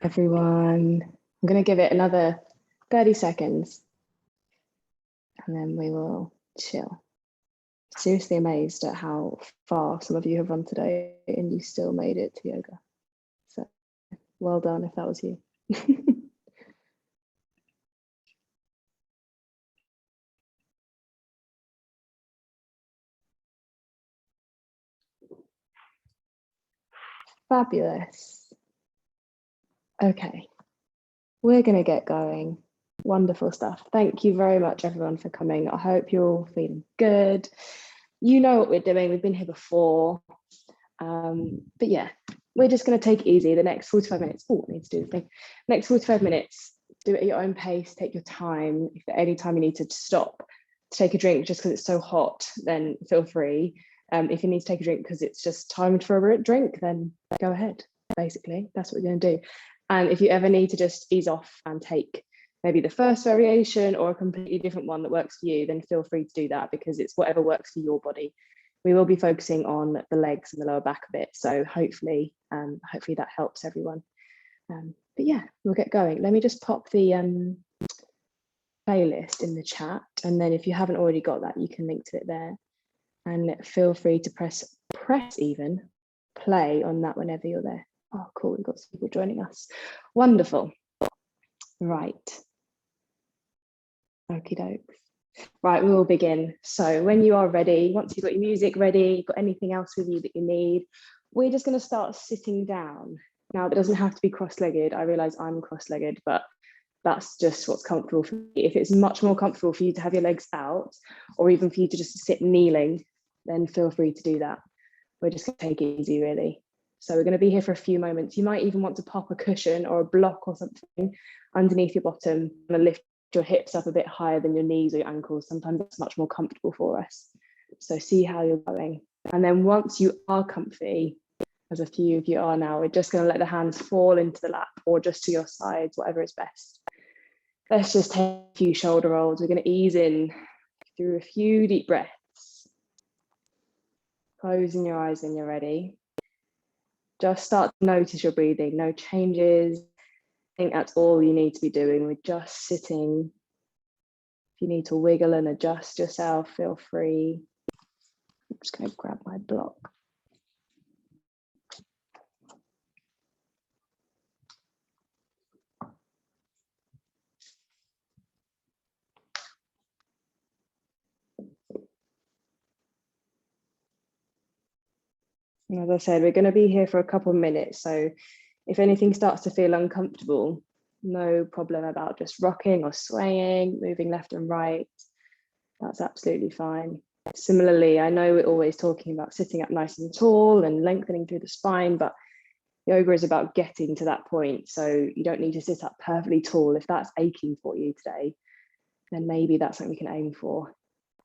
everyone. I'm going to give it another 30 seconds and then we will chill. Seriously amazed at how far some of you have run today and you still made it to yoga. So well done if that was you. Fabulous. Okay, we're going to get going. Wonderful stuff. Thank you very much, everyone, for coming. I hope you're all feeling good. You know what we're doing. We've been here before. But yeah, we're just going to take it easy. The next 45 minutes. Oh, I need to do the thing. Next 45 minutes, do it at your own pace. Take your time. If at any time you need to stop to take a drink just because it's so hot, then feel free. If you need to take a drink because it's just time for a drink, then go ahead. Basically, that's what we're going to do. And if you ever need to just ease off and take maybe the first variation or a completely different one that works for you, then feel free to do that because it's whatever works for your body. We will be focusing on the legs and the lower back a bit, so hopefully that helps everyone. But yeah, we'll get going. Let me just pop the playlist in the chat, and then if you haven't already got that, you can link to it there. And feel free to press even play on that whenever you're there. Oh, cool, we've got some people joining us. Wonderful. Right. Okie dokes. Right, we will begin. So when you are ready, once you've got your music ready, you've got anything else with you that you need, we're just going to start sitting down. Now, it doesn't have to be cross-legged. I realize I'm cross-legged, but that's just what's comfortable for me. If it's much more comfortable for you to have your legs out, or even for you to just sit kneeling, then feel free to do that. We're just going to take it easy, really. So we're going to be here for a few moments. You might even want to pop a cushion or a block or something underneath your bottom and lift your hips up a bit higher than your knees or your ankles. Sometimes it's much more comfortable for us. So see how you're going. And then once you are comfy, as a few of you are now, we're just going to let the hands fall into the lap or just to your sides, whatever is best. Let's just take a few shoulder rolls. We're going to ease in through a few deep breaths. Closing your eyes when you're ready. Just start to notice your breathing, no changes. I think that's all you need to be doing. We're just sitting. If you need to wiggle and adjust yourself, feel free. I'm just going to grab my block. As I said, we're going to be here for a couple of minutes. So if anything starts to feel uncomfortable, no problem about just rocking or swaying, moving left and right. That's absolutely fine. Similarly, I know we're always talking about sitting up nice and tall and lengthening through the spine, but yoga is about getting to that point. So you don't need to sit up perfectly tall. If that's aching for you today, then maybe that's something we can aim for.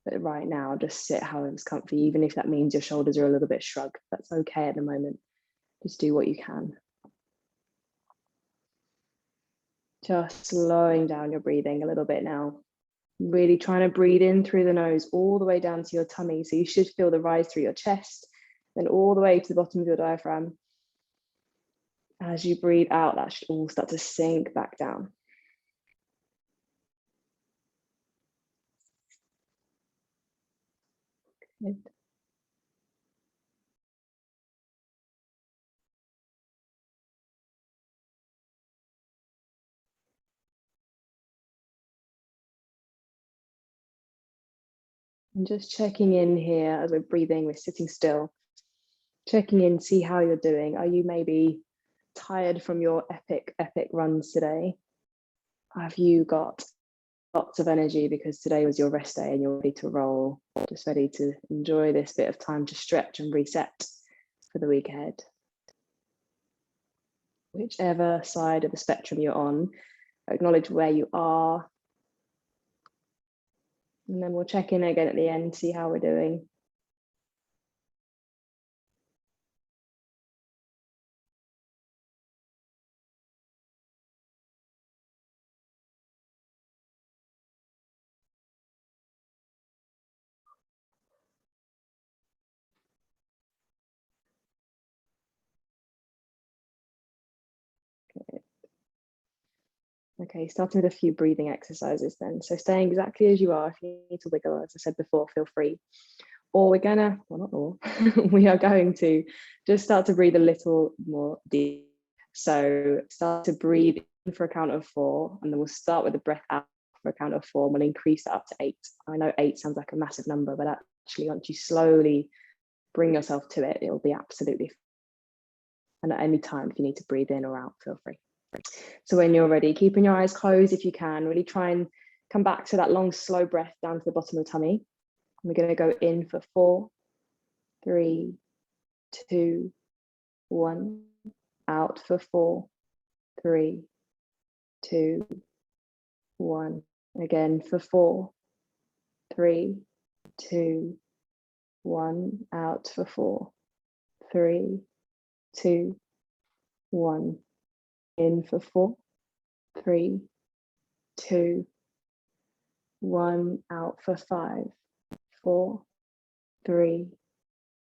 But right now, just sit however's comfy, even if that means your shoulders are a little bit shrugged. That's okay at the moment. Just do what you can. Just slowing down your breathing a little bit now. Really trying to breathe in through the nose all the way down to your tummy. So you should feel the rise through your chest, then all the way to the bottom of your diaphragm. As you breathe out, that should all start to sink back down. Good. And just checking in here as we're breathing, we're sitting still. Checking in, see how you're doing. Are you maybe tired from your epic runs today? Have you got lots of energy because today was your rest day and you're ready to roll, just ready to enjoy this bit of time to stretch and reset for the week ahead? Whichever side of the spectrum you're on, acknowledge where you are. And then we'll check in again at the end, see how we're doing. Okay, starting with a few breathing exercises then. So staying exactly as you are. If you need to wiggle, as I said before, feel free. Or we're gonna, well, not all, we are going to just start to breathe a little more deep. So start to breathe in for a count of 4, and then we'll start with the breath out for a count of 4, and we'll increase that up to 8. I know 8 sounds like a massive number, but actually once you slowly bring yourself to it, it'll be absolutely fine. And at any time, if you need to breathe in or out, feel free. So when you're ready, keeping your eyes closed if you can, really try and come back to that long, slow breath down to the bottom of the tummy. We're going to go in for 4, 3, 2, 1. Out for 4, 3, 2, 1. Again for 4, 3, 2, 1. Out for 4, 3, 2, 1. In for 4, 3, 2, 1. Out for 5, 4, 3,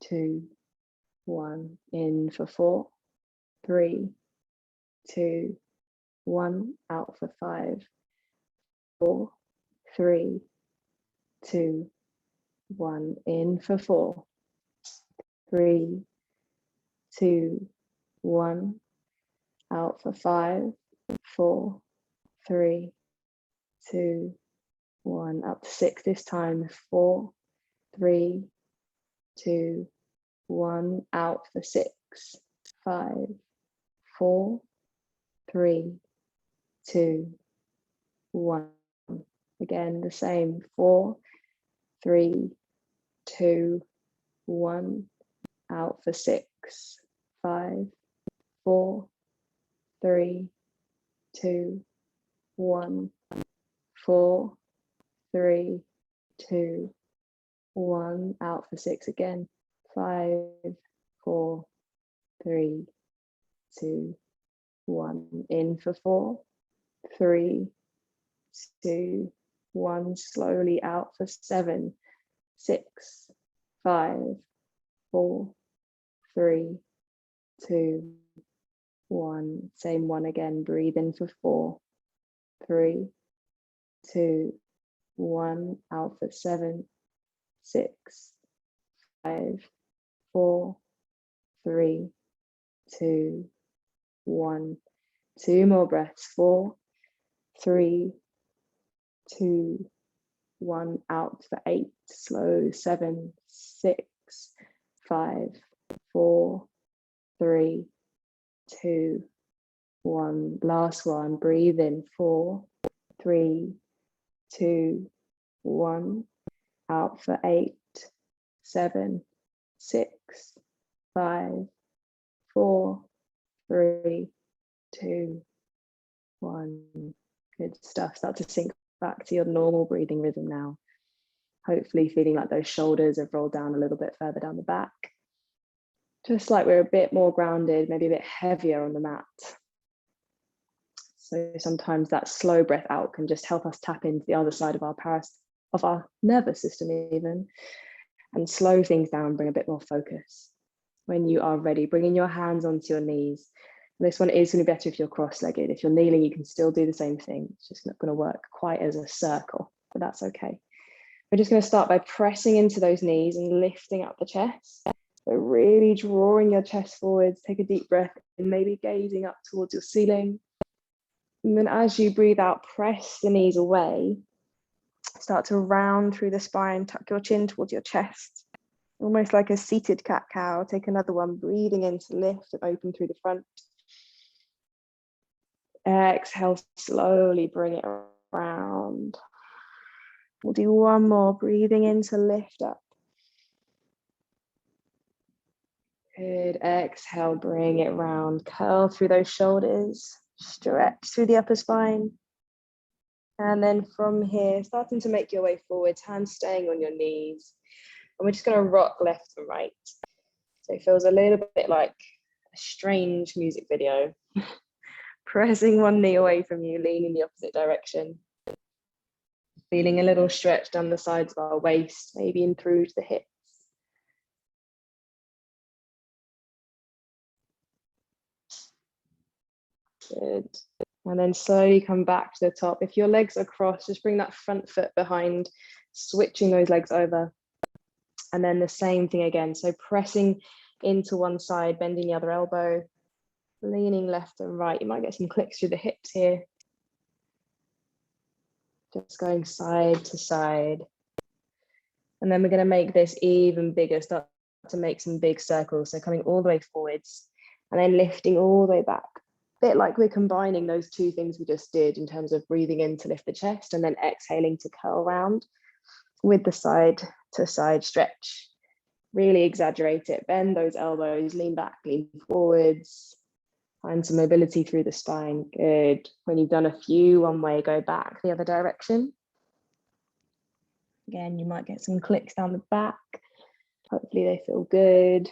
2, 1. In for 4, 3, 2, 1. Out for 5, 4, 3, 2, 1. In for 4, 3, 2, 1. Out for 5, 4, 3, 2, 1. Up to 6 this time. 4, 3, 2, 1. Out for 6, 5, 4, 3, 2, 1. Again, the same. 4, 3, 2, 1. Out for 6, 5, 4, 3, 2, 1. 4, 3, 2, 1. Out for 6 again. 5, 4, 3, 2, 1. In for 4, 3, 2, 1. Slowly out for 7, 6, 5, 4, 3, 2, 1. Same one again. Breathe in for 4, 3, 2, 1. Out for 7, 6, 5, 4, 3, 2, 1. 2 more breaths. 4, 3, 2, 1. Out for 8. Slow. 7, 6, 5, 4, 3, 2, 1. Last one. Breathe in. 4, 3, 2, 1. Out for 8, 7, 6, 5, 4, 3, 2, 1. Good stuff. Start to sink back to your normal breathing rhythm now. Hopefully feeling like those shoulders have rolled down a little bit further down the back. Just like we're a bit more grounded, maybe a bit heavier on the mat. So sometimes that slow breath out can just help us tap into the other side of our nervous system even, and slow things down, bring a bit more focus. When you are ready, bringing your hands onto your knees. And this one is going to be better if you're cross-legged. If you're kneeling, you can still do the same thing. It's just not going to work quite as a circle, but that's okay. We're just going to start by pressing into those knees and lifting up the chest. So really drawing your chest forwards. Take a deep breath and maybe gazing up towards your ceiling. And then as you breathe out, press the knees away. Start to round through the spine, tuck your chin towards your chest. Almost like a seated cat-cow. Take another one, breathing in to lift and open through the front. Exhale, slowly bring it around. We'll do one more, breathing in to lift up. Good, exhale, bring it round. Curl through those shoulders, stretch through the upper spine. And then from here, starting to make your way forwards, hands staying on your knees. And we're just going to rock left and right. So it feels a little bit like a strange music video. Pressing one knee away from you, leaning the opposite direction. Feeling a little stretch down the sides of our waist, maybe in through to the hips. Good. And then slowly come back to the top. If your legs are crossed, just bring that front foot behind, switching those legs over. And then the same thing again. So pressing into one side, bending the other elbow, leaning left and right. You might get some clicks through the hips here. Just going side to side. And then we're going to make this even bigger, start to make some big circles. So coming all the way forwards and then lifting all the way back. A bit like we're combining those two things we just did in terms of breathing in to lift the chest and then exhaling to curl round with the side to side stretch. Really exaggerate it, bend those elbows, lean back, lean forwards, find some mobility through the spine. Good. When you've done a few one way, go back the other direction. Again, you might get some clicks down the back. Hopefully they feel good.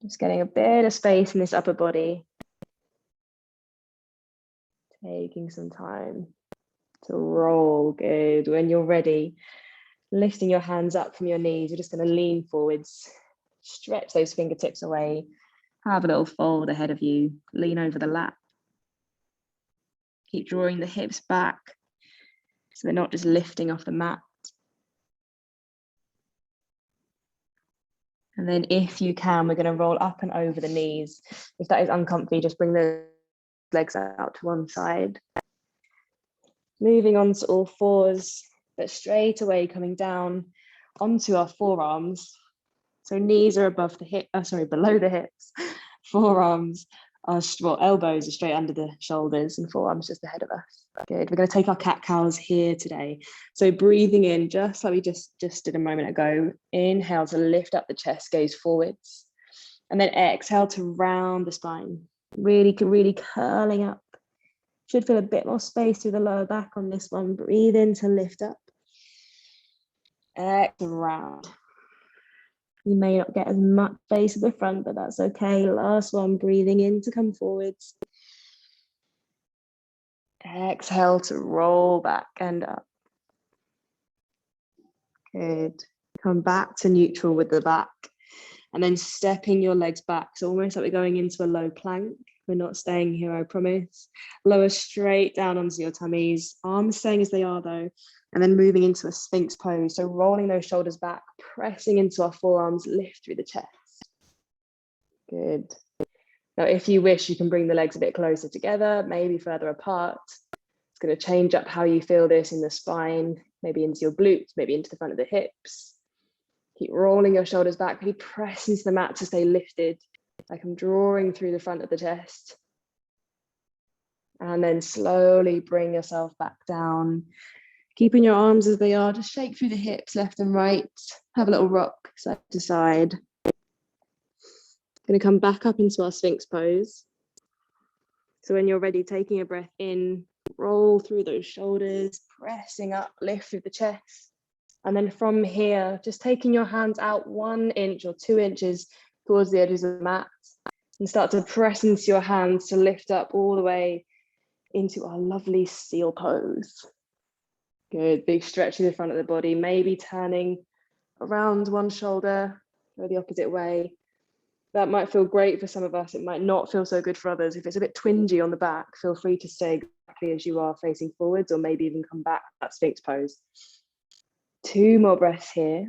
Just getting a bit of space in this upper body. Taking some time to roll. Good. When you're ready, lifting your hands up from your knees, you're just going to lean forwards, stretch those fingertips away, have a little fold ahead of you, lean over the lap. Keep drawing the hips back so they're not just lifting off the mat. And then if you can, we're going to roll up and over the knees. If that is uncomfy, just bring the legs out to one side. Moving on to all fours, but straight away coming down onto our forearms. So knees are above the hip, below the hips. Forearms are, elbows are straight under the shoulders and forearms just ahead of us. Good. We're going to take our cat cows here today. So breathing in, just like we just did a moment ago. Inhale to lift up the chest, gaze forwards. And then exhale to round the spine. Really curling up. Should feel a bit more space through the lower back on this one. Breathe in to lift up. Exhale, round. You may not get as much space at the front, but that's okay. Last one, breathing in to come forwards. Exhale to roll back and up. Good. Come back to neutral with the back. And then stepping your legs back. So almost like we're going into a low plank. We're not staying here, I promise. Lower straight down onto your tummies. Arms staying as they are though. And then moving into a Sphinx pose. So rolling those shoulders back, pressing into our forearms, lift through the chest. Good. Now, if you wish, you can bring the legs a bit closer together, maybe further apart. It's going to change up how you feel this in the spine, maybe into your glutes, maybe into the front of the hips. Keep rolling your shoulders back, really press into the mat to stay lifted. Like I'm drawing through the front of the chest. And then slowly bring yourself back down. Keeping your arms as they are, just shake through the hips left and right. Have a little rock side to side. Going to come back up into our Sphinx pose. So when you're ready, taking a breath in, roll through those shoulders, pressing up, lift through the chest. And then from here, just taking your hands out 1 inch or 2 inches towards the edges of the mat and start to press into your hands to lift up all the way into our lovely seal pose. Good, big stretch through the front of the body, maybe turning around one shoulder, go the opposite way. That might feel great for some of us. It might not feel so good for others. If it's a bit twingy on the back, feel free to stay exactly as you are facing forwards or maybe even come back to that Sphinx pose. 2 more breaths here.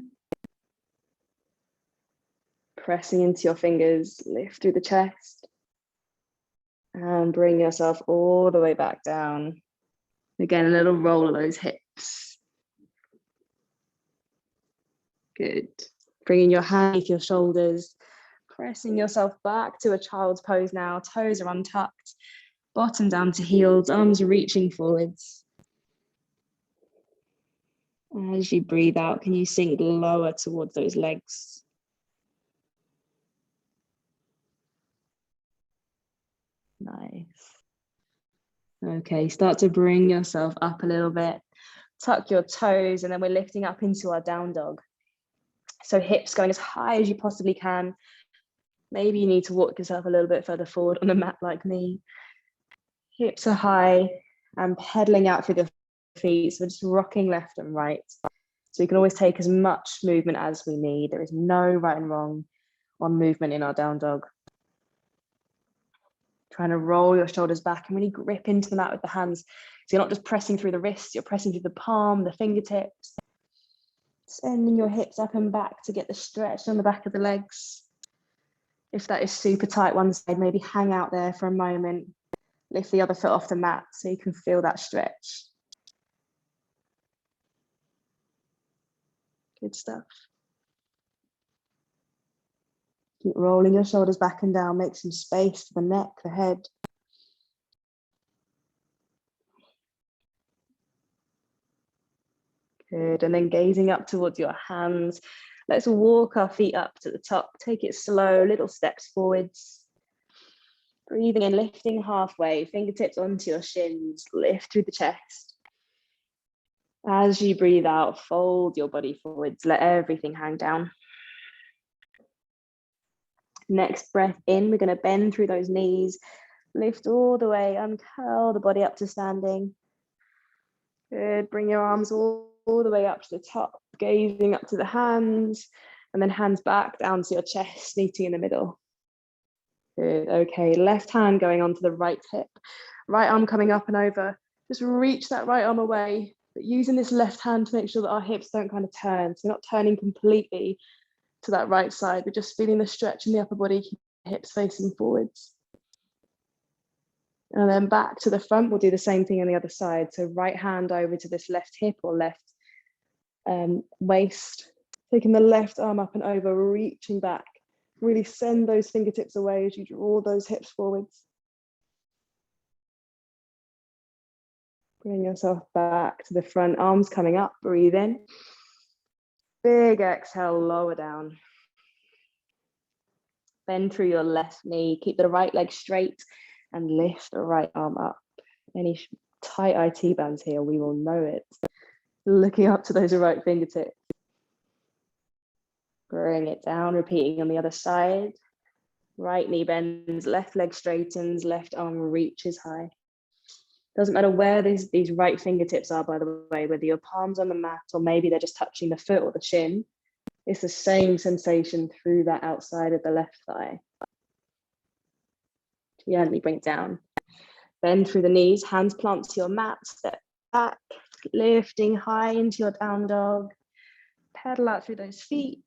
Pressing into your fingers, lift through the chest and bring yourself all the way back down. Again, a little roll of those hips. Good. Bringing your hand beneath your shoulders, pressing yourself back to a child's pose now. Toes are untucked, bottom down to heels, arms reaching forwards. As you breathe out, can you sink lower towards those legs? Nice. Okay, start to bring yourself up a little bit. Tuck your toes, and then we're lifting up into our down dog. So hips going as high as you possibly can. Maybe you need to walk yourself a little bit further forward on the mat like me. Hips are high and pedaling out through the feet. So just rocking left and right. So we can always take as much movement as we need. There is no right and wrong on movement in our down dog. Trying to roll your shoulders back and really grip into the mat with the hands. So you're not just pressing through the wrists, you're pressing through the palm, the fingertips. Sending your hips up and back to get the stretch on the back of the legs. If that is super tight one side, maybe hang out there for a moment. Lift the other foot off the mat so you can feel that stretch. Good stuff. Keep rolling your shoulders back and down. Make some space for the neck, the head. Good, and then gazing up towards your hands. Let's walk our feet up to the top. Take it slow, little steps forwards. Breathing in, lifting halfway, fingertips onto your shins, lift through the chest. As you breathe out, fold your body forwards, let everything hang down. Next breath in, we're going to bend through those knees, lift all the way, uncurl the body up to standing. Good, bring your arms all the way up to the top, gazing up to the hands, and then hands back down to your chest, meeting in the middle. Good, okay, left hand going onto the right hip, right arm coming up and over. Just reach that right arm away, but using this left hand to make sure that our hips don't kind of turn. So we're not turning completely to that right side. We're just feeling the stretch in the upper body, keep the hips facing forwards. And then back to the front, we'll do the same thing on the other side. So right hand over to this left hip or left waist, taking the left arm up and over, reaching back. Really send those fingertips away as you draw those hips forwards. Bring yourself back to the front, arms coming up, breathe in. Big exhale, lower down. Bend through your left knee, keep the right leg straight and lift the right arm up. Any tight IT bands here, we will know it. Looking up to those right fingertips. Bring it down, repeating on the other side. Right knee bends, left leg straightens, left arm reaches high. Doesn't matter where these right fingertips are, by the way, whether your palms on the mat or maybe they're just touching the foot or the shin. It's the same sensation through that outside of the left thigh. Gently bring it down. Bend through the knees, hands plant to your mat, step back, lifting high into your down dog. Pedal out through those feet.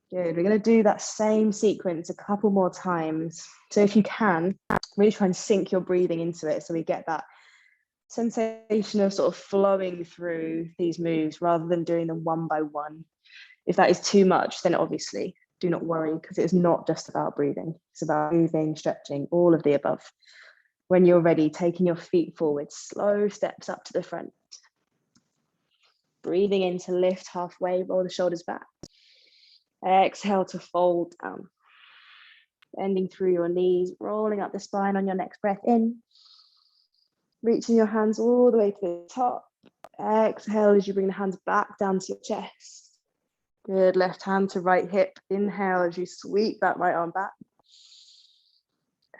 Good, we're going to do that same sequence a couple more times. So if you can, really try and sink your breathing into it so we get that sensation of sort of flowing through these moves rather than doing them one by one. If that is too much, then obviously do not worry, because it's not just about breathing. It's about moving, stretching, all of the above. When you're ready, taking your feet forward, slow steps up to the front. Breathing in to lift halfway, roll the shoulders back. Exhale to fold down. Bending through your knees, rolling up the spine on your next breath in. Reaching your hands all the way to the top. Exhale as you bring the hands back down to your chest. Good, left hand to right hip. Inhale as you sweep that right arm back.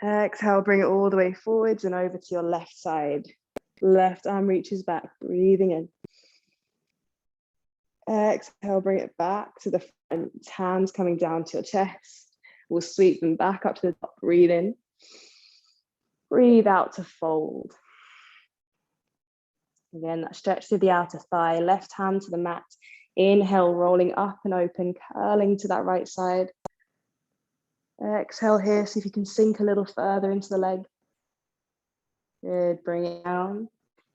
Exhale, bring it all the way forwards and over to your left side. Left arm reaches back, breathing in. Exhale, bring it back to the front, hands coming down to your chest. We'll sweep them back up to the top, breathe in. Breathe out to fold. Again, that stretch through the outer thigh, left hand to the mat. Inhale, rolling up and open, curling to that right side. Exhale here, see if you can sink a little further into the leg. Good, bring it down.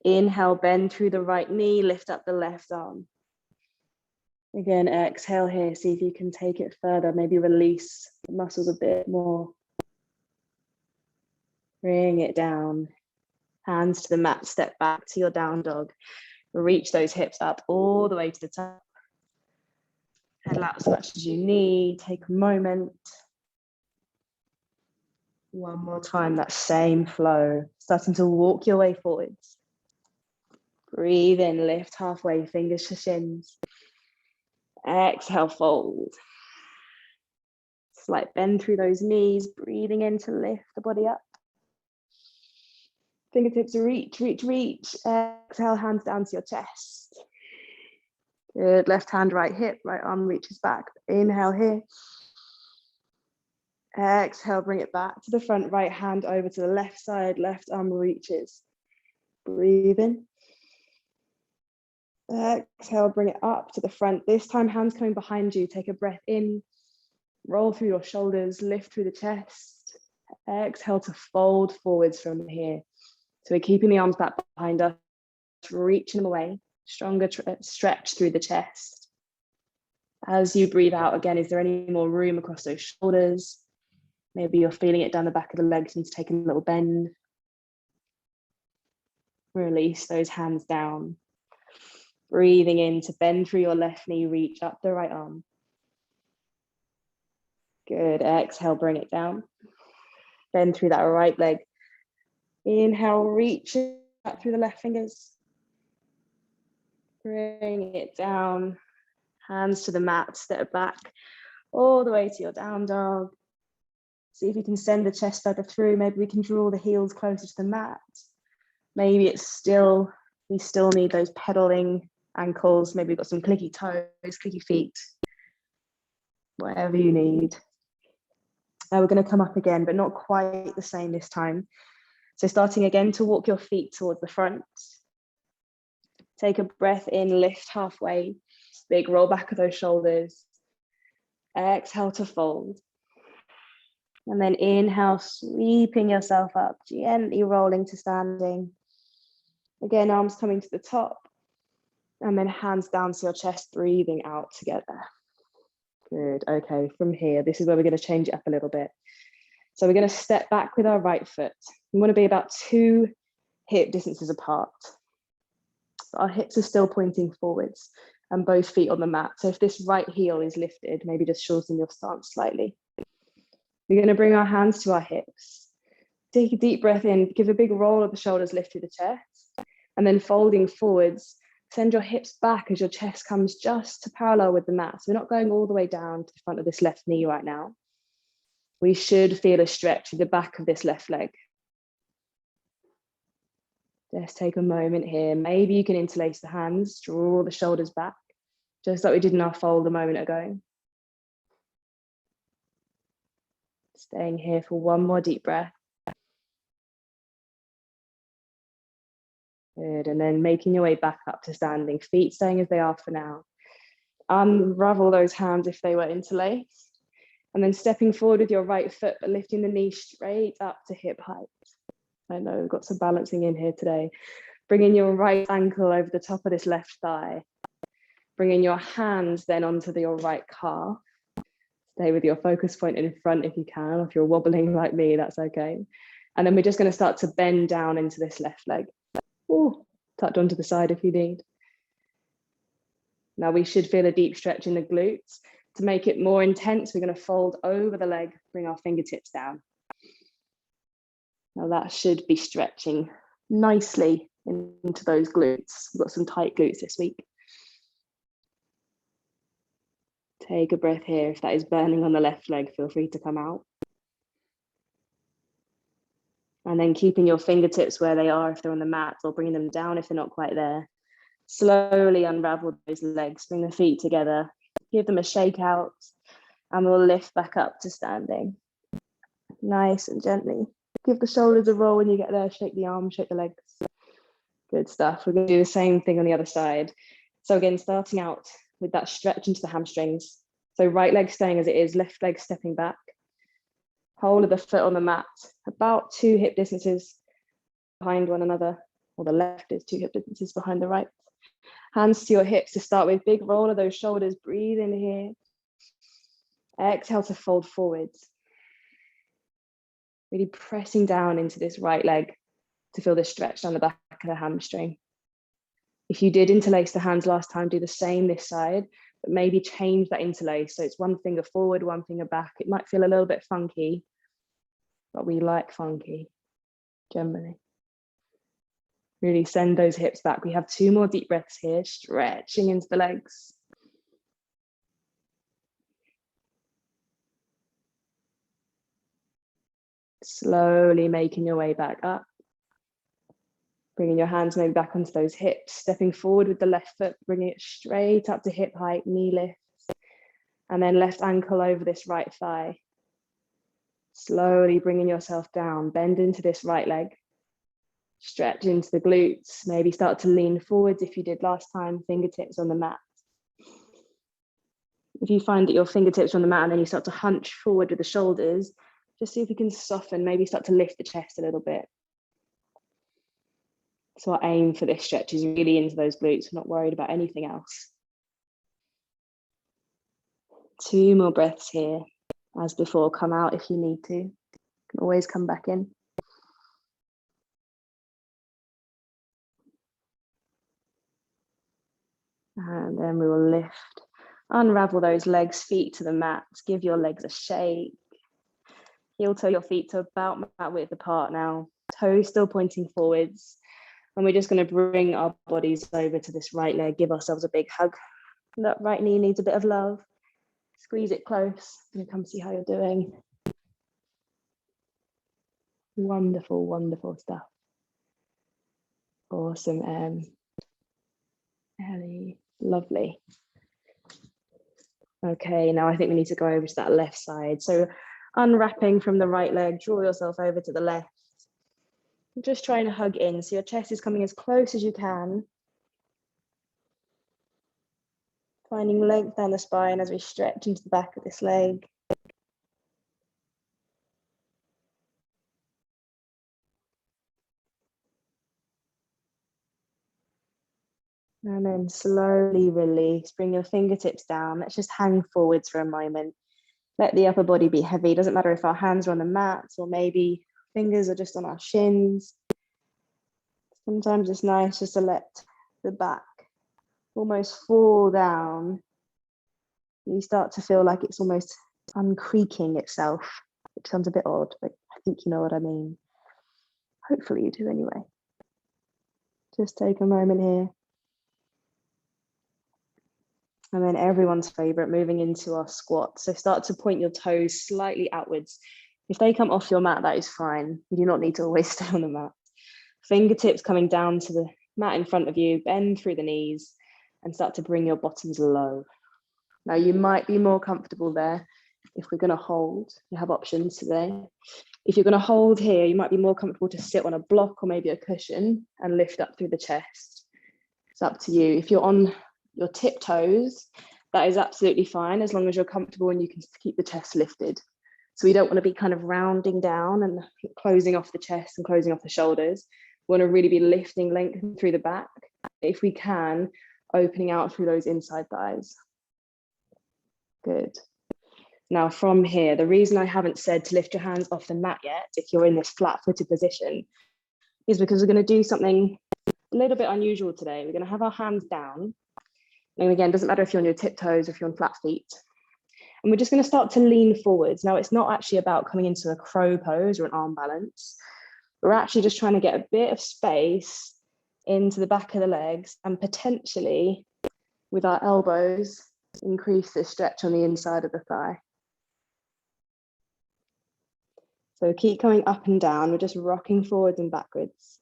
Inhale, bend through the right knee, lift up the left arm. Again, exhale here, see if you can take it further, maybe release the muscles a bit more. Bring it down. Hands to the mat, step back to your down dog. Reach those hips up all the way to the top. Pedal out as much as you need, take a moment. One more time, that same flow, starting to walk your way forwards. Breathe in, lift halfway, fingers to shins. Exhale, fold. Slight bend through those knees, breathing in to lift the body up. Fingertips reach, reach, reach. Exhale, hands down to your chest. Good, left hand, right hip, right arm reaches back. Inhale here. Exhale, bring it back to the front, right hand over to the left side, left arm reaches. Breathe in. Exhale, bring it up to the front. This time, hands coming behind you. Take a breath in, roll through your shoulders, lift through the chest. Exhale to fold forwards from here. So we're keeping the arms back behind us, reaching them away, stronger stretch through the chest. As you breathe out again, is there any more room across those shoulders? Maybe you're feeling it down the back of the legs and taking a little bend. Release those hands down. Breathing in to bend through your left knee, reach up the right arm. Good, exhale, bring it down. Bend through that right leg. Inhale, reach up through the left fingers. Bring it down. Hands to the mat, step back all the way to your down dog. See if you can send the chest further through. Maybe we can draw the heels closer to the mat. Maybe we still need those pedaling ankles. Maybe we've got some clicky toes, clicky feet, whatever you need. Now we're going to come up again, but not quite the same this time. So starting again to walk your feet towards the front. Take a breath in, lift halfway. Big roll back of those shoulders. Exhale to fold. And then inhale, sweeping yourself up, gently rolling to standing. Again, arms coming to the top. And then hands down to your chest, breathing out together. Good, okay, from here, this is where we're going to change it up a little bit. So we're going to step back with our right foot. We want to be about 2 hip distances apart. Our hips are still pointing forwards and both feet on the mat. So if this right heel is lifted, maybe just shorten your stance slightly. We're going to bring our hands to our hips. Take a deep breath in, give a big roll of the shoulders, lift through the chest, and then folding forwards, send your hips back as your chest comes just to parallel with the mat. So we're not going all the way down to the front of this left knee right now. We should feel a stretch through the back of this left leg. Just take a moment here. Maybe you can interlace the hands, draw the shoulders back, just like we did in our fold a moment ago. Staying here for one more deep breath. Good, and then making your way back up to standing, feet staying as they are for now. Unravel those hands if they were interlaced. And then stepping forward with your right foot, but lifting the knee straight up to hip height. I know we've got some balancing in here today. Bringing your right ankle over the top of this left thigh. Bringing your hands then onto your right calf. Stay with your focus point in front if you can. If you're wobbling like me, that's okay. And then we're just going to start to bend down into this left leg. Ooh, touch onto the side if you need. Now we should feel a deep stretch in the glutes. To make it more intense, we're going to fold over the leg, bring our fingertips down. Now that should be stretching nicely into those glutes. We've got some tight glutes this week. Take a breath here. If that is burning on the left leg, feel free to come out. And then keeping your fingertips where they are if they're on the mat, or bringing them down if they're not quite there. Slowly unravel those legs, bring the feet together, give them a shake out, and we'll lift back up to standing. Nice and gently. Give the shoulders a roll when you get there, shake the arms, shake the legs. Good stuff. We're going to do the same thing on the other side. So again, starting out with that stretch into the hamstrings. So right leg staying as it is, left leg stepping back. Whole of the foot on the mat, about 2 hip distances behind one another, or the left is 2 hip distances behind the right. Hands to your hips to start with, big roll of those shoulders, breathe in here. Exhale to fold forwards. Really pressing down into this right leg to feel the stretch down the back of the hamstring. If you did interlace the hands last time, do the same this side, but maybe change that interlace. So it's one finger forward, one finger back. It might feel a little bit funky, but we like funky generally. Really send those hips back. We have 2 more deep breaths here, stretching into the legs. Slowly making your way back up. Bringing your hands maybe back onto those hips, stepping forward with the left foot, bringing it straight up to hip height, knee lifts. And then left ankle over this right thigh. Slowly bringing yourself down, bend into this right leg, stretch into the glutes, maybe start to lean forwards if you did last time, fingertips on the mat. If you find that your fingertips are on the mat and then you start to hunch forward with the shoulders, just see if you can soften, maybe start to lift the chest a little bit. So our aim for this stretch is really into those glutes. We're not worried about anything else. 2 more breaths here. As before, come out if you need to. You can always come back in. And then we will lift, unravel those legs, feet to the mat. Give your legs a shake. Heel toe your feet to about mat width apart now. Toes still pointing forwards. And we're just going to bring our bodies over to this right leg. Give ourselves a big hug. That right knee needs a bit of love. Squeeze it close. I'm going to come see how you're doing. Wonderful, wonderful stuff. Awesome, Ellie. Lovely. Okay, now I think we need to go over to that left side. So unwrapping from the right leg, draw yourself over to the left. Just trying to hug in. So your chest is coming as close as you can. Finding length down the spine as we stretch into the back of this leg. And then slowly release, bring your fingertips down. Let's just hang forwards for a moment. Let the upper body be heavy. Doesn't matter if our hands are on the mats or maybe fingers are just on our shins. Sometimes it's nice just to let the back almost fall down. You start to feel like it's almost uncreaking itself, which sounds a bit odd, but I think you know what I mean. Hopefully you do anyway. Just take a moment here. And then everyone's favorite, moving into our squat. So start to point your toes slightly outwards. If they come off your mat, that is fine. You do not need to always stay on the mat. Fingertips coming down to the mat in front of you, bend through the knees and start to bring your bottoms low. Now you might be more comfortable there. If we're gonna hold, you have options today. If you're gonna hold here, you might be more comfortable to sit on a block or maybe a cushion and lift up through the chest. It's up to you. If you're on your tiptoes, that is absolutely fine as long as you're comfortable and you can keep the chest lifted. So we don't want to be kind of rounding down and closing off the chest and closing off the shoulders. We want to really be lifting length through the back. If we can, opening out through those inside thighs. Good. Now from here, the reason I haven't said to lift your hands off the mat yet, if you're in this flat-footed position, is because we're going to do something a little bit unusual today. We're going to have our hands down. And again, it doesn't matter if you're on your tiptoes or if you're on flat feet. And we're just going to start to lean forwards. Now, it's not actually about coming into a crow pose or an arm balance. We're actually just trying to get a bit of space into the back of the legs and potentially, with our elbows, increase the stretch on the inside of the thigh. So keep coming up and down. We're just rocking forwards and backwards.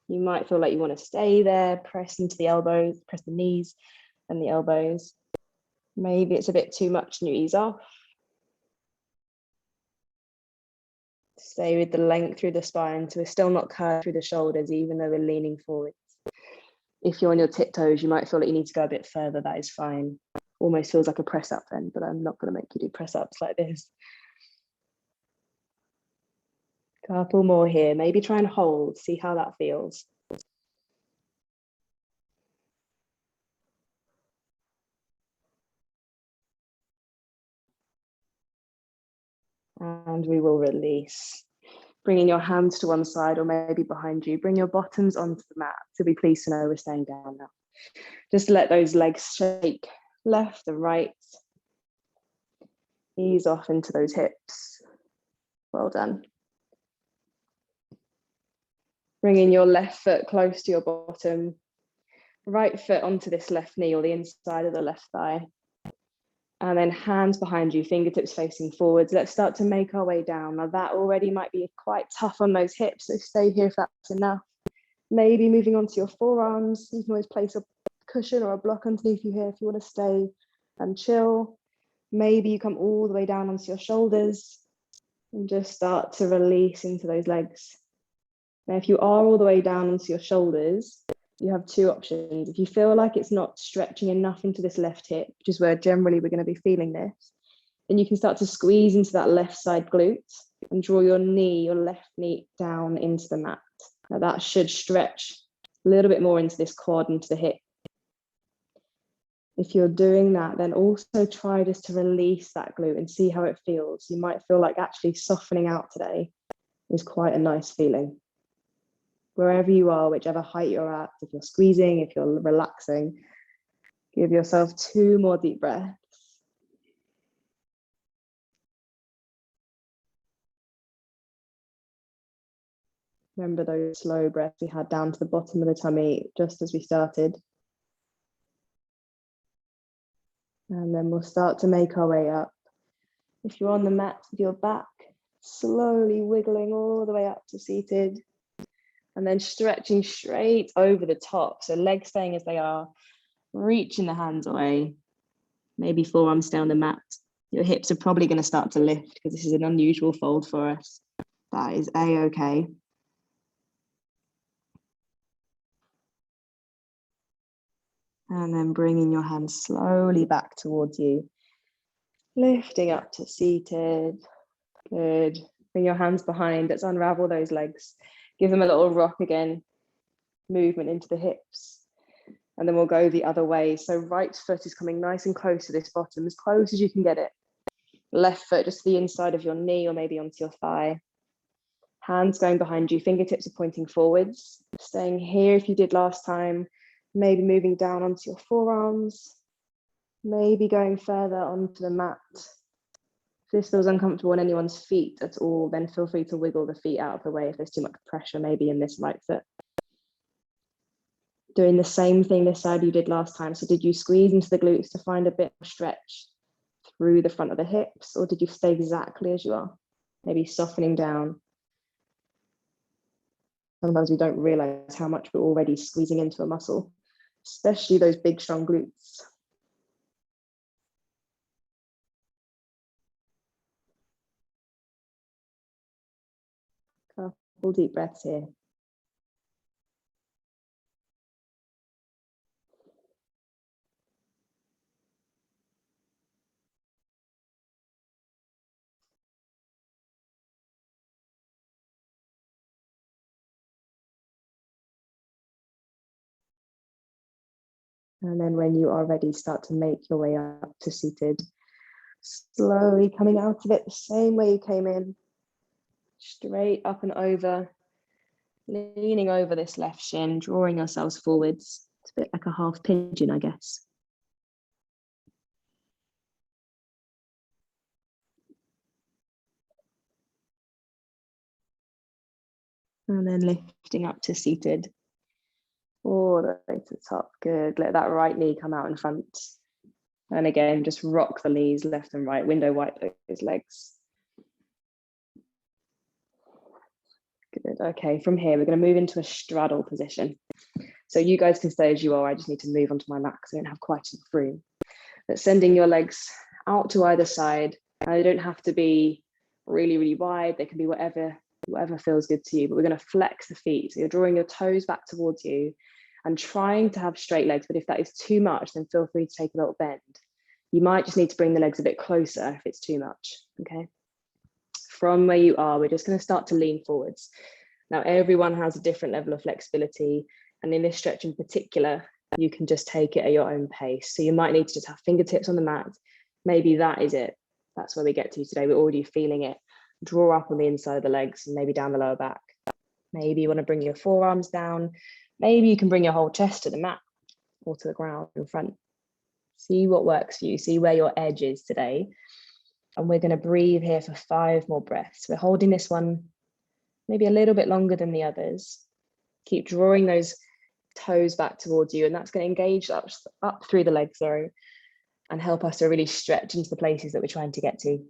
You might feel like you want to stay there, press into the elbows, press the knees and the elbows. Maybe it's a bit too much and you ease off. Stay with the length through the spine, so we're still not curved through the shoulders, even though we're leaning forwards. If you're on your tiptoes, you might feel like you need to go a bit further. That is fine. Almost feels like a press up then, but I'm not going to make you do press ups like this. Couple more here. Maybe try and hold, see how that feels. And we will release. Bringing your hands to one side or maybe behind you. Bring your bottoms onto the mat. So be pleased to know we're staying down now. Just let those legs shake left and right. Ease off into those hips. Well done. Bringing your left foot close to your bottom. Right foot onto this left knee or the inside of the left thigh. And then hands behind you, fingertips facing forwards. Let's start to make our way down. Now that already might be quite tough on those hips, so stay here if that's enough. Maybe moving on to your forearms. You can always place a cushion or a block underneath you here if you want to stay and chill. Maybe you come all the way down onto your shoulders and just start to release into those legs. Now, if you are all the way down onto your shoulders, you have two options. If you feel like it's not stretching enough into this left hip, which is where generally we're going to be feeling this, then you can start to squeeze into that left side glute and draw your left knee down into the mat. Now that should stretch a little bit more into this quad, into the hip. If you're doing that, then also try just to release that glute and see how it feels. You might feel like actually softening out today is quite a nice feeling. Wherever you are, whichever height you're at, if you're squeezing, if you're relaxing, give yourself 2 more deep breaths. Remember those slow breaths we had down to the bottom of the tummy just as we started. And then we'll start to make our way up. If you're on the mat with your back, slowly wiggling all the way up to seated. And then stretching straight over the top. So legs staying as they are, reaching the hands away. Maybe forearms stay on the mat. Your hips are probably going to start to lift because this is an unusual fold for us. That is a-okay. And then bringing your hands slowly back towards you. Lifting up to seated. Good. Bring your hands behind. Let's unravel those legs. Give them a little rock again. Movement into the hips. And then we'll go the other way. So right foot is coming nice and close to this bottom, as close as you can get it. Left foot just to the inside of your knee or maybe onto your thigh. Hands going behind you, fingertips are pointing forwards. Staying here if you did last time. Maybe moving down onto your forearms. Maybe going further onto the mat. If this feels uncomfortable on anyone's feet at all, then feel free to wiggle the feet out of the way if there's too much pressure maybe in this right foot. Doing the same thing this side you did last time. So did you squeeze into the glutes to find a bit of stretch through the front of the hips, or did you stay exactly as you are? Maybe softening down. Sometimes we don't realize how much we're already squeezing into a muscle, especially those big, strong glutes. Couple deep breaths here. And then when you are ready, start to make your way up to seated. Slowly coming out of it the same way you came in. Straight up and over. Leaning over this left shin, drawing ourselves forwards. It's a bit like a half pigeon, I guess. And then lifting up to seated. All the way to the top. Good. Let that right knee come out in front. And again, just rock the knees left and right. Window wipe those legs. Good. Okay, from here, we're going to move into a straddle position. So you guys can stay as you are. I just need to move onto my mat because I don't have quite enough room. But sending your legs out to either side. They don't have to be really, really wide. They can be whatever feels good to you. But we're going to flex the feet. So you're drawing your toes back towards you and trying to have straight legs. But if that is too much, then feel free to take a little bend. You might just need to bring the legs a bit closer if it's too much, okay? From where you are, we're just going to start to lean forwards. Now, everyone has a different level of flexibility. And in this stretch in particular, you can just take it at your own pace. So you might need to just have fingertips on the mat. Maybe that is it. That's where we get to today. We're already feeling it. Draw up on the inside of the legs and maybe down the lower back. Maybe you want to bring your forearms down. Maybe you can bring your whole chest to the mat or to the ground in front. See what works for you. See where your edge is today. And we're going to breathe here for 5 more breaths. We're holding this one maybe a little bit longer than the others. Keep drawing those toes back towards you, and that's going to engage up through the legs, and help us to really stretch into the places that we're trying to get to.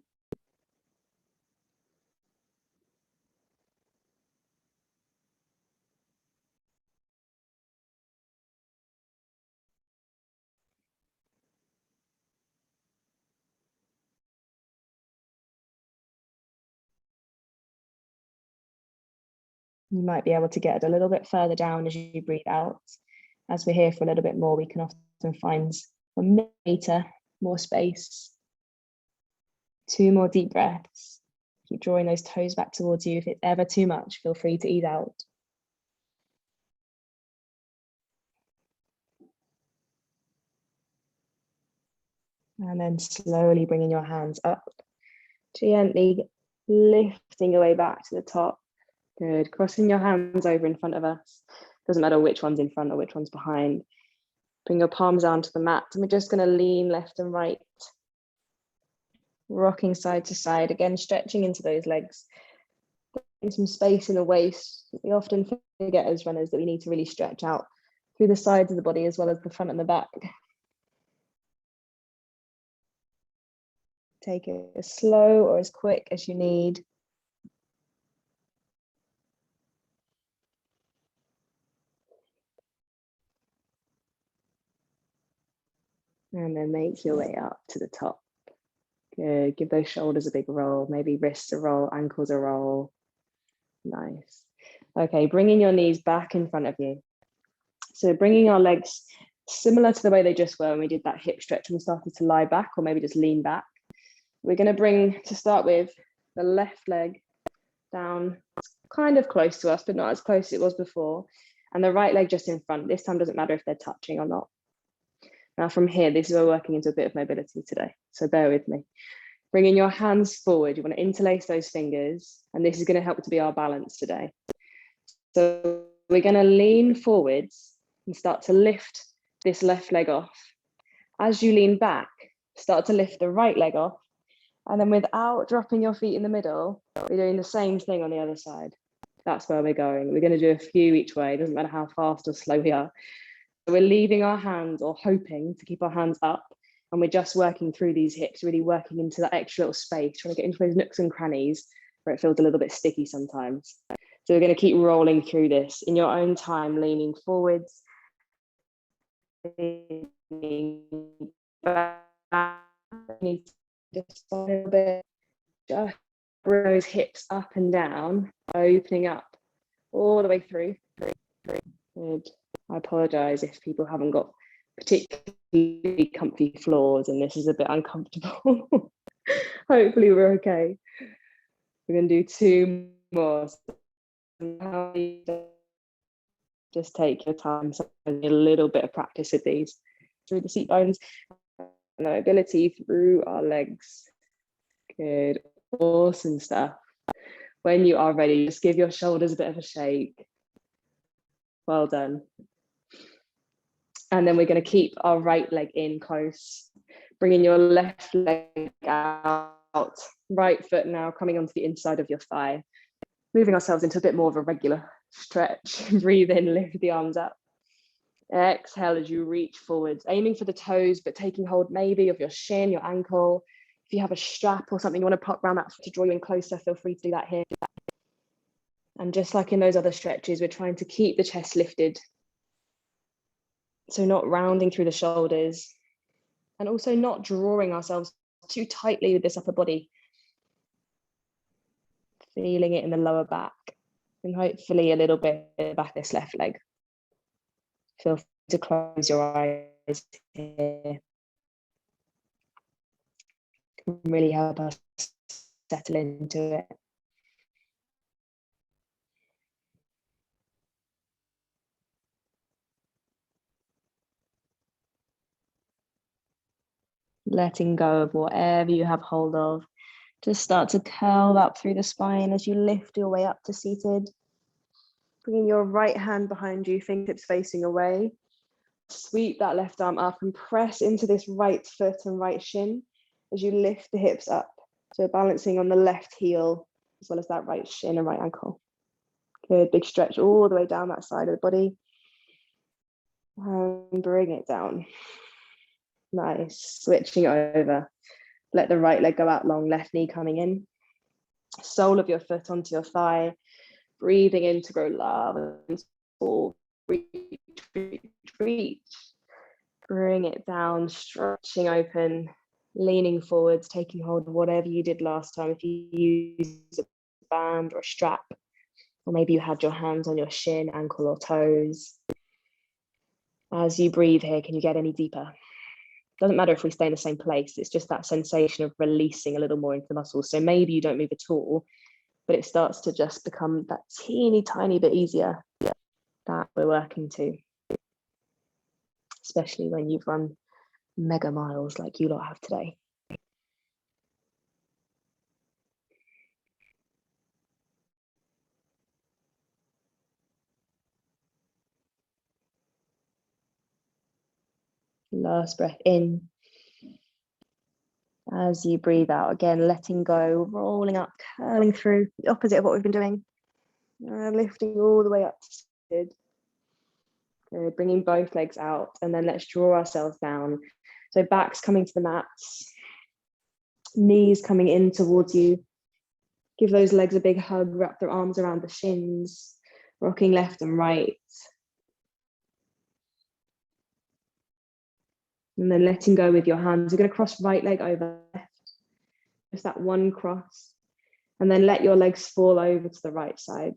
You might be able to get a little bit further down as you breathe out. As we're here for a little bit more, we can often find 1 meter more space. 2 more deep breaths. Keep drawing those toes back towards you. If it's ever too much, feel free to ease out. And then slowly bringing your hands up, gently lifting your way back to the top. Good. Crossing your hands over in front of us. Doesn't matter which one's in front or which one's behind. Bring your palms down to the mat, and we're just going to lean left and right, rocking side to side, again stretching into those legs, getting some space in the waist. We often forget as runners that we need to really stretch out through the sides of the body as well as the front and the back. Take it as slow or as quick as you need. And then make your way up to the top. Good. Give those shoulders a big roll, maybe wrists a roll, ankles a roll. Nice. Okay, bringing your knees back in front of you. So bringing our legs similar to the way they just were when we did that hip stretch and we started to lie back or maybe just lean back. We're going to bring, to start with, the left leg down kind of close to us, but not as close as it was before. And the right leg just in front. This time doesn't matter if they're touching or not. Now from here, this is where we're working into a bit of mobility today. So bear with me. Bringing your hands forward, you want to interlace those fingers, and this is going to help to be our balance today. So we're going to lean forwards and start to lift this left leg off. As you lean back, start to lift the right leg off. And then without dropping your feet in the middle, we're doing the same thing on the other side. That's where we're going. We're going to do a few each way. It doesn't matter how fast or slow we are. So we're leaving our hands, or hoping to keep our hands up, and we're just working through these hips, really working into that extra little space, trying to get into those nooks and crannies where it feels a little bit sticky sometimes. So we're going to keep rolling through this in your own time, leaning forwards, leaning back, just a little bit, just bring those hips up and down, opening up all the way through. Good. I apologize if people haven't got particularly comfy floors and this is a bit uncomfortable. Hopefully we're okay. We're going to do 2 more. Just take your time, so a little bit of practice with these through the seat bones and the mobility through our legs. Good, awesome stuff. When you are ready, just give your shoulders a bit of a shake. Well done. And then we're going to keep our right leg in close, bringing your left leg out, right foot now coming onto the inside of your thigh, moving ourselves into a bit more of a regular stretch. Breathe in, lift the arms up. Exhale as you reach forwards, aiming for the toes, but taking hold maybe of your shin, your ankle. If you have a strap or something you want to pop around that to draw you in closer, feel free to do that here. And just like in those other stretches, we're trying to keep the chest lifted. So not rounding through the shoulders and also not drawing ourselves too tightly with this upper body. Feeling it in the lower back and hopefully a little bit back this left leg. Feel free to close your eyes here. Can really help us settle into it. Letting go of whatever you have hold of. Just start to curl up through the spine as you lift your way up to seated. Bringing your right hand behind you, fingertips facing away. Sweep that left arm up and press into this right foot and right shin as you lift the hips up. So balancing on the left heel as well as that right shin and right ankle. Good, big stretch all the way down that side of the body. And bring it down. Nice, switching over. Let the right leg go out long, left knee coming in. Sole of your foot onto your thigh. Breathing in to grow love and pull. Reach, reach, reach. Bring it down, stretching open, leaning forwards, taking hold of whatever you did last time. If you use a band or a strap, Or maybe you had your hands on your shin, ankle, or toes. As you breathe here, can you get any deeper? Doesn't matter if we stay in the same place. It's just that sensation of releasing a little more into the muscles. So maybe you don't move at all, but it starts to just become that teeny tiny bit easier that we're working to, especially when you've run mega miles like you lot have today. Last breath in. As you breathe out, again, letting go, rolling up, curling through, the opposite of what we've been doing. Lifting all the way up to good. Good, bringing both legs out, and then let's draw ourselves down. So back's coming to the mats, knees coming in towards you. Give those legs a big hug, wrap their arms around the shins, rocking left and right. And then letting go with your hands. You're going to cross right leg over left. Just that one cross. And then let your legs fall over to the right side.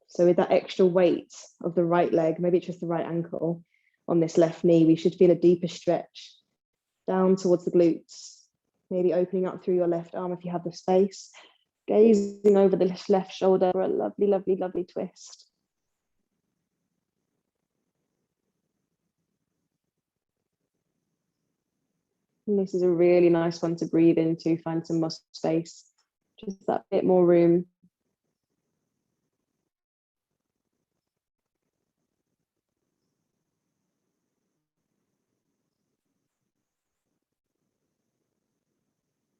So with that extra weight of the right leg, maybe it's just the right ankle on this left knee, we should feel a deeper stretch down towards the glutes, maybe opening up through your left arm if you have the space, gazing over the left shoulder for a lovely, lovely, lovely twist. And this is a really nice one to breathe into, find some muscle space, just that bit more room.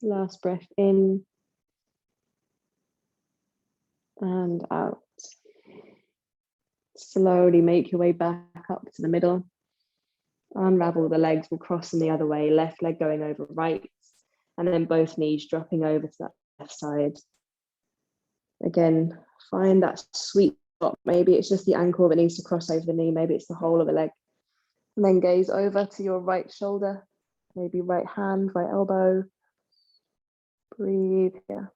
Last breath in and out. Slowly make your way back up to the middle. Unravel the legs, we'll cross them the other way, left leg going over right, and then both knees dropping over to that left side. Again, find that sweet spot. Maybe it's just the ankle that needs to cross over the knee, maybe it's the whole of the leg. And then gaze over to your right shoulder, maybe right hand, right elbow. Breathe here.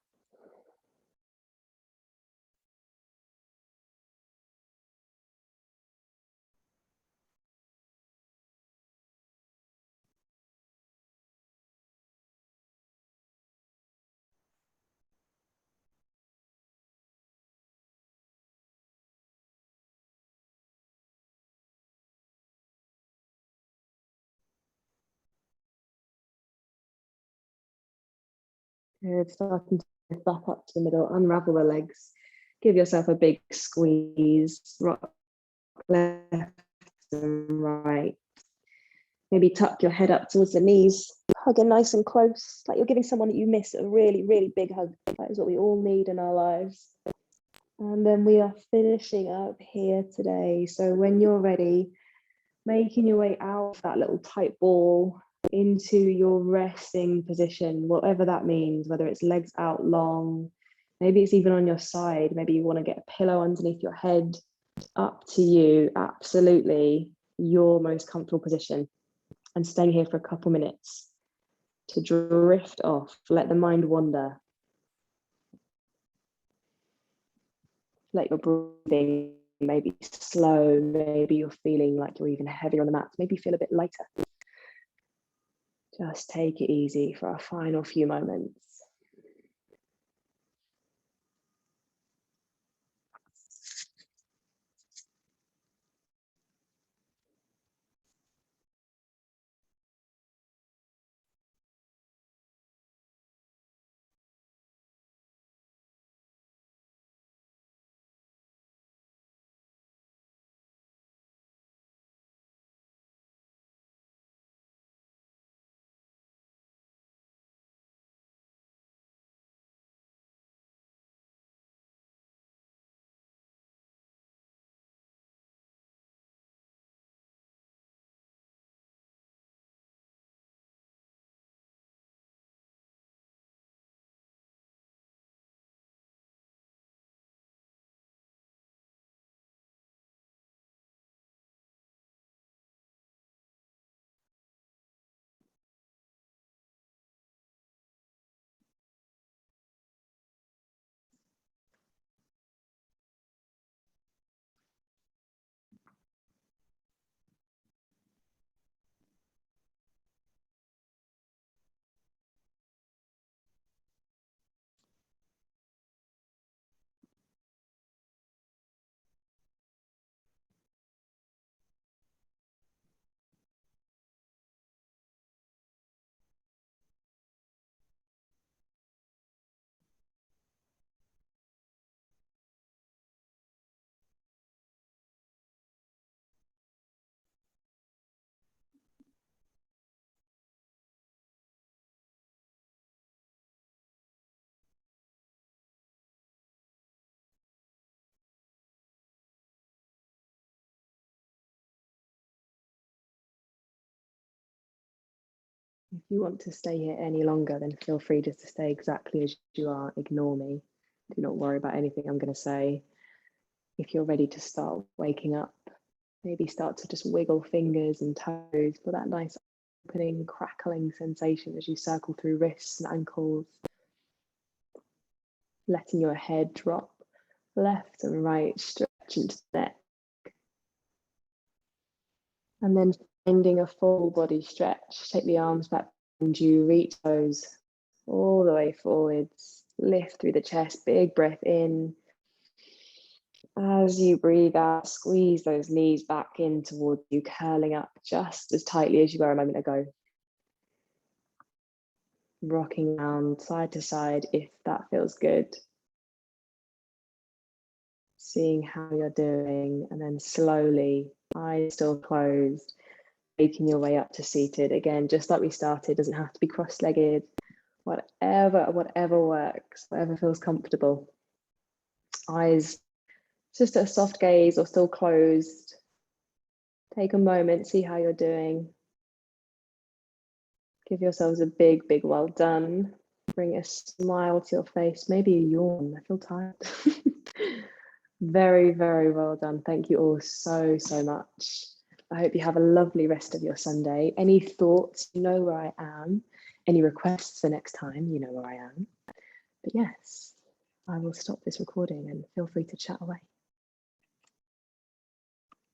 Good, starting to lift back up to the middle, unravel the legs. Give yourself a big squeeze, rock left and right. Maybe tuck your head up towards the knees, hugging nice and close, like you're giving someone that you miss a really, really big hug. That is what we all need in our lives. And then we are finishing up here today. So when you're ready, making your way out of that little tight ball into your resting position, whatever that means, whether it's legs out long, maybe it's even on your side, maybe you want to get a pillow underneath your head, up to you, absolutely your most comfortable position. And staying here for a couple minutes to drift off, let the mind wander. Let your breathing maybe slow, maybe you're feeling like you're even heavier on the mat, maybe feel a bit lighter. Just take it easy for our final few moments. If you want to stay here any longer, then feel free just to stay exactly as you are. Ignore me. Do not worry about anything I'm going to say. If you're ready to start waking up, maybe start to just wiggle fingers and toes for that nice opening, crackling sensation as you circle through wrists and ankles. Letting your head drop left and right, stretch into the neck. And then finding a full body stretch. Take the arms back behind you, reach those all the way forwards. Lift through the chest, big breath in. As you breathe out, squeeze those knees back in towards you, curling up just as tightly as you were a moment ago. Rocking around side to side if that feels good. Seeing how you're doing, and then slowly, eyes still closed, making your way up to seated. Again, just like we started, doesn't have to be cross-legged. Whatever works, whatever feels comfortable. Eyes just a soft gaze or still closed. Take a moment, see how you're doing. Give yourselves a big, big well done. Bring a smile to your face, maybe a yawn. I feel tired. Very, very well done. Thank you all so, so much. I hope you have a lovely rest of your Sunday. Any thoughts, you know where I am. Any requests for next time, you know where I am. But yes, I will stop this recording and feel free to chat away.